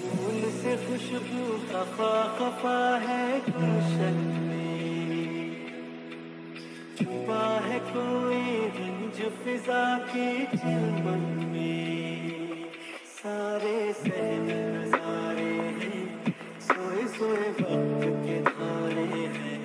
फूल से खुशबू खफा खफा है गुलशन में, छुपा है कोई रंज फिजा के चिलमन में। सारे सहम नजारे हैं, सोए सोए वक्त के धारे हैं,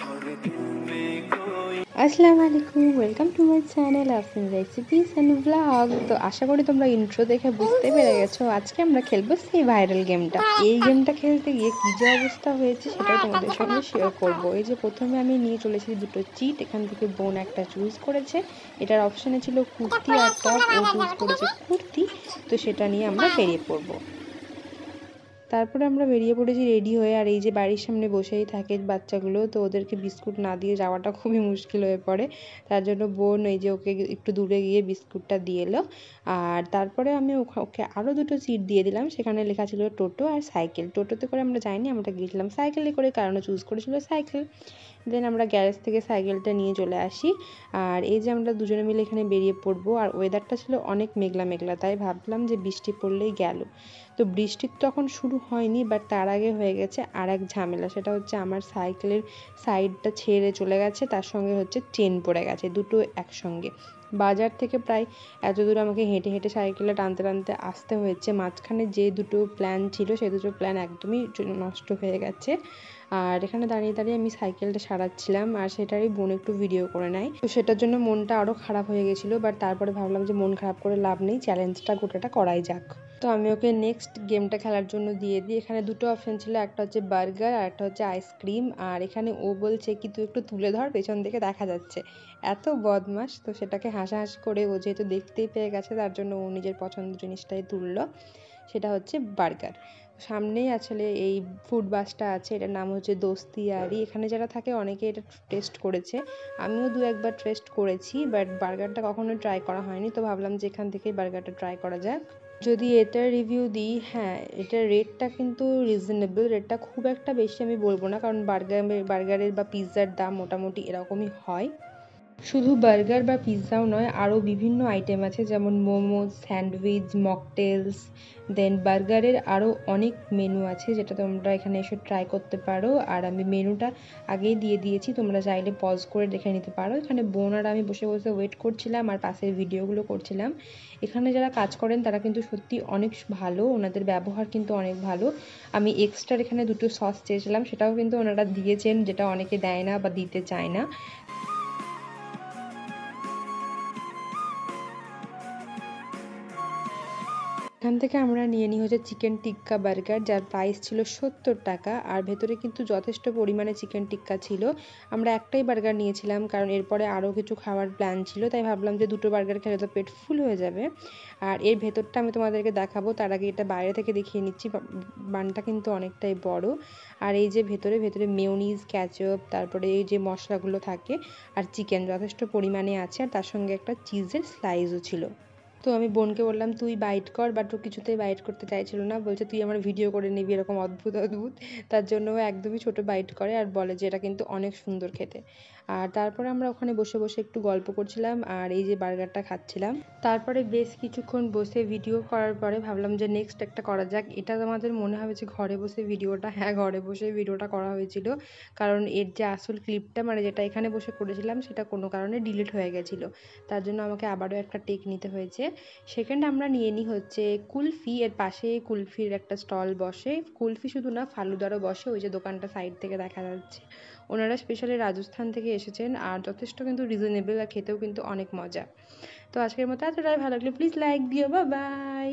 और दिल में कोई। আসসালামু আলাইকুম, welcome to my channel Afrin recipes and blog. তো আশা করি তোমরা ইন্ট্রো দেখে বুঝতে পেরে গেছো আজকে আমরা খেলবো সেই ভাইরাল গেমটা। এই গেমটা খেলতে গিয়ে কী যে অবস্থা হয়েছে সেটাই তোমাদের সঙ্গে শেয়ার করবো। এই যে প্রথমে আমি নিয়ে চলেছি দুটো চিট, এখান থেকে বোন একটা চুজ করেছে, এটার অপশানে ছিল কুর্তি আর টপ, ও চুজ করেছে কুর্তি, তো সেটা নিয়ে আমরা বেরিয়ে পড়বো। তারপরে আমরা বেরিয়ে পড়েছি রেডি হয়ে, আর এই যে বাড়ির সামনে বসেই থাকে বাচ্চাগুলো, তো ওদেরকে বিস্কুট না দিয়ে যাওয়াটা খুবই মুশকিল হয়ে পড়ে। তার জন্য বোন এই যে ওকে একটু দূরে গিয়ে বিস্কুটটা দিয়ে এলো। আর তারপরে আমি ওকে আরও দুটো সিট দিয়ে দিলাম, সেখানে লেখা ছিল টোটো আর সাইকেল। টোটোতে করে আমরা যাইনি, আমরা গিয়েছিলাম সাইকেলে করে, কারণ চুজ করেছিল সাইকেল। দেন আমরা গ্যারেজ থেকে সাইকেলটা নিয়ে চলে আসি, আর এই যে আমরা দুজনে মিলে এখানে বেরিয়ে পড়বো। আর ওয়েদারটা ছিল অনেক মেঘলা মেঘলা, তাই ভাবলাম যে বৃষ্টি পড়লেই গেল। তো বৃষ্টি তখন শুরু হয়নি, বাট তার আগে হয়ে গেছে আর এক ঝামেলা, সেটা হচ্ছে আমার সাইকেলের সাইডটা ছেড়ে চলে গেছে, তার সঙ্গে হচ্ছে চেন পড়ে গেছে, দুটো একসঙ্গে। বাজার থেকে প্রায় এত দূর আমাকে হেঁটে হেঁটে সাইকেলটা টানতে টানতে আসতে হয়েছে। মাঝখানে যে দুটো প্ল্যান ছিল সেই দুটো প্ল্যান একদমই নষ্ট হয়ে গেছে। আর এখানে দাঁড়িয়ে দাঁড়িয়ে আমি সাইকেলটা সারাচ্ছিলাম, আর সেটারই বোন একটু ভিডিও করে নেয়, তো সেটার জন্য মনটা আরও খারাপ হয়ে গেছিলো। বাট তারপরে ভাবলাম যে মন খারাপ করে লাভ নেই, চ্যালেঞ্জটা গোটাটা করাই যাক। তো আমি ওকে নেক্সট গেমটা খেলার জন্য দিয়ে দিই। এখানে দুটো অপশান ছিল, একটা হচ্ছে বার্গার আর একটা হচ্ছে আইসক্রিম। আর এখানে ও বলছে কি তুই একটু তুলে ধর, পেছন থেকে দেখা যাচ্ছে। এত বদমাস, তো সেটাকে হাসাহাসি করে ও যেহেতু দেখতেই পেয়ে গেছে, তার জন্য ও নিজের পছন্দের জিনিসটাই তুললো, সেটা হচ্ছে বার্গার। সামনেই আসলে এই ফুড বাসটা আছে, এটার নাম হচ্ছে দোস্তিয়ারি। এখানে যারা থাকে অনেকে এটা টেস্ট করেছে, আমিও দু একবার টেস্ট করেছি, বাট বার্গারটা কখনো ট্রাই করা হয়নি, তো ভাবলাম যে এখান থেকেই বার্গারটা ট্রাই করা যাক। যদি এটার রিভিউ দিই, হ্যাঁ এটার রেটটা কিন্তু রিজনেবল, রেটটা খুব একটা বেশি আমি বলবো না, কারণ বার্গারের বা পিৎজার দাম মোটামুটি এরকমই হয়। শুধু বার্গার বা পিৎজাও নয়, আরও বিভিন্ন আইটেম আছে, যেমন মোমোজ, স্যান্ডউইচ, মকটেলস। দেন বার্গারের আরও অনেক মেনু আছে, যেটা তোমরা এখানে এসে ট্রাই করতে পারো। আর আমি মেনুটা আগেই দিয়ে দিয়েছি, তোমরা চাইলে পজ করে দেখে নিতে পারো। এখানে বোন আর আমি বসে বসে ওয়েট করছিলাম আর পাশের ভিডিওগুলো করছিলাম। এখানে যারা কাজ করেন তারা কিন্তু সত্যি অনেক ভালো, ওনাদের ব্যবহার কিন্তু অনেক ভালো। আমি এক্সট্রা এখানে দুটো সস চেয়েছিলাম, সেটাও কিন্তু ওনারা দিয়েছেন, যেটা অনেকে দেয় না বা দিতে চায় না। এখান থেকে আমরা নিয়ে নিই হচ্ছে চিকেন টিক্কা বার্গার, যার প্রাইস ছিল 70 টাকা, আর ভেতরে কিন্তু যথেষ্ট পরিমাণে চিকেন টিক্কা ছিল। আমরা একটাই বার্গার নিয়েছিলাম, কারণ এরপরে আরও কিছু খাওয়ার প্ল্যান ছিল, তাই ভাবলাম যে দুটো বার্গার খেলে তো পেট ফুল হয়ে যাবে। আর এর ভেতরটা আমি তোমাদেরকে দেখাবো, তার আগে এটা বাইরে থেকে দেখিয়ে নিচ্ছি। বানটা কিন্তু অনেকটাই বড়। আর এই যে ভেতরে ভেতরে মেয়োনিজ, ক্যাচআপ, তারপরে এই যে মশলাগুলো থাকে, আর চিকেন যথেষ্ট পরিমাণে আছে, আর তার সঙ্গে একটা চিজের স্লাইসও ছিল। তো আমি বোনকে বললাম তুই বাইট কর, বাট ও কিছুতেই বাইট করতে চাইছিল না, বলছে তুই আমার ভিডিও করে নিবি এরকম অদ্ভুত অদ্ভুত। তার জন্য ও একদমই ছোট বাইট করে আর বলে যে এটা কিন্তু অনেক সুন্দর খেতে। আর তারপরে আমরা ওখানে বসে বসে একটু গল্প করছিলাম, আর এই যে বার্গারটা খাচ্ছিলাম। তারপরে বেশ কিছুক্ষণ বসে ভিডিও করার পরে ভাবলাম যে নেক্সট একটা করা যাক। এটা তোমাদের মনে হবে যে ঘরে বসে ভিডিওটা, হ্যাঁ ঘরে বসে ভিডিওটা করা হয়েছিল, কারণ এর যে আসল ক্লিপটা মানে যেটা এখানে বসে করেছিলাম সেটা কোনো কারণে ডিলিট হয়ে গেছিলো, তার জন্য আমাকে আবারও একটা টেক নিতে হয়েছে। সেকেন্ড আমরা নিয়ে নিই হচ্ছে কুলফি, এর পাশে কুলফির একটা স্টল বসে। কুলফি শুধু না, ফালুদারও বসে, ওই যে দোকানটা সাইড থেকে দেখা যাচ্ছে। ওনারা স্পেশালি রাজস্থান থেকে এসেছেন, আর যথেষ্ট কিন্তু রিজনেবল, আর খেতেও কিন্তু অনেক মজা। তো আজকের মতো এতটাই, ভালো লাগলে প্লিজ লাইক দিও, বাই বাই।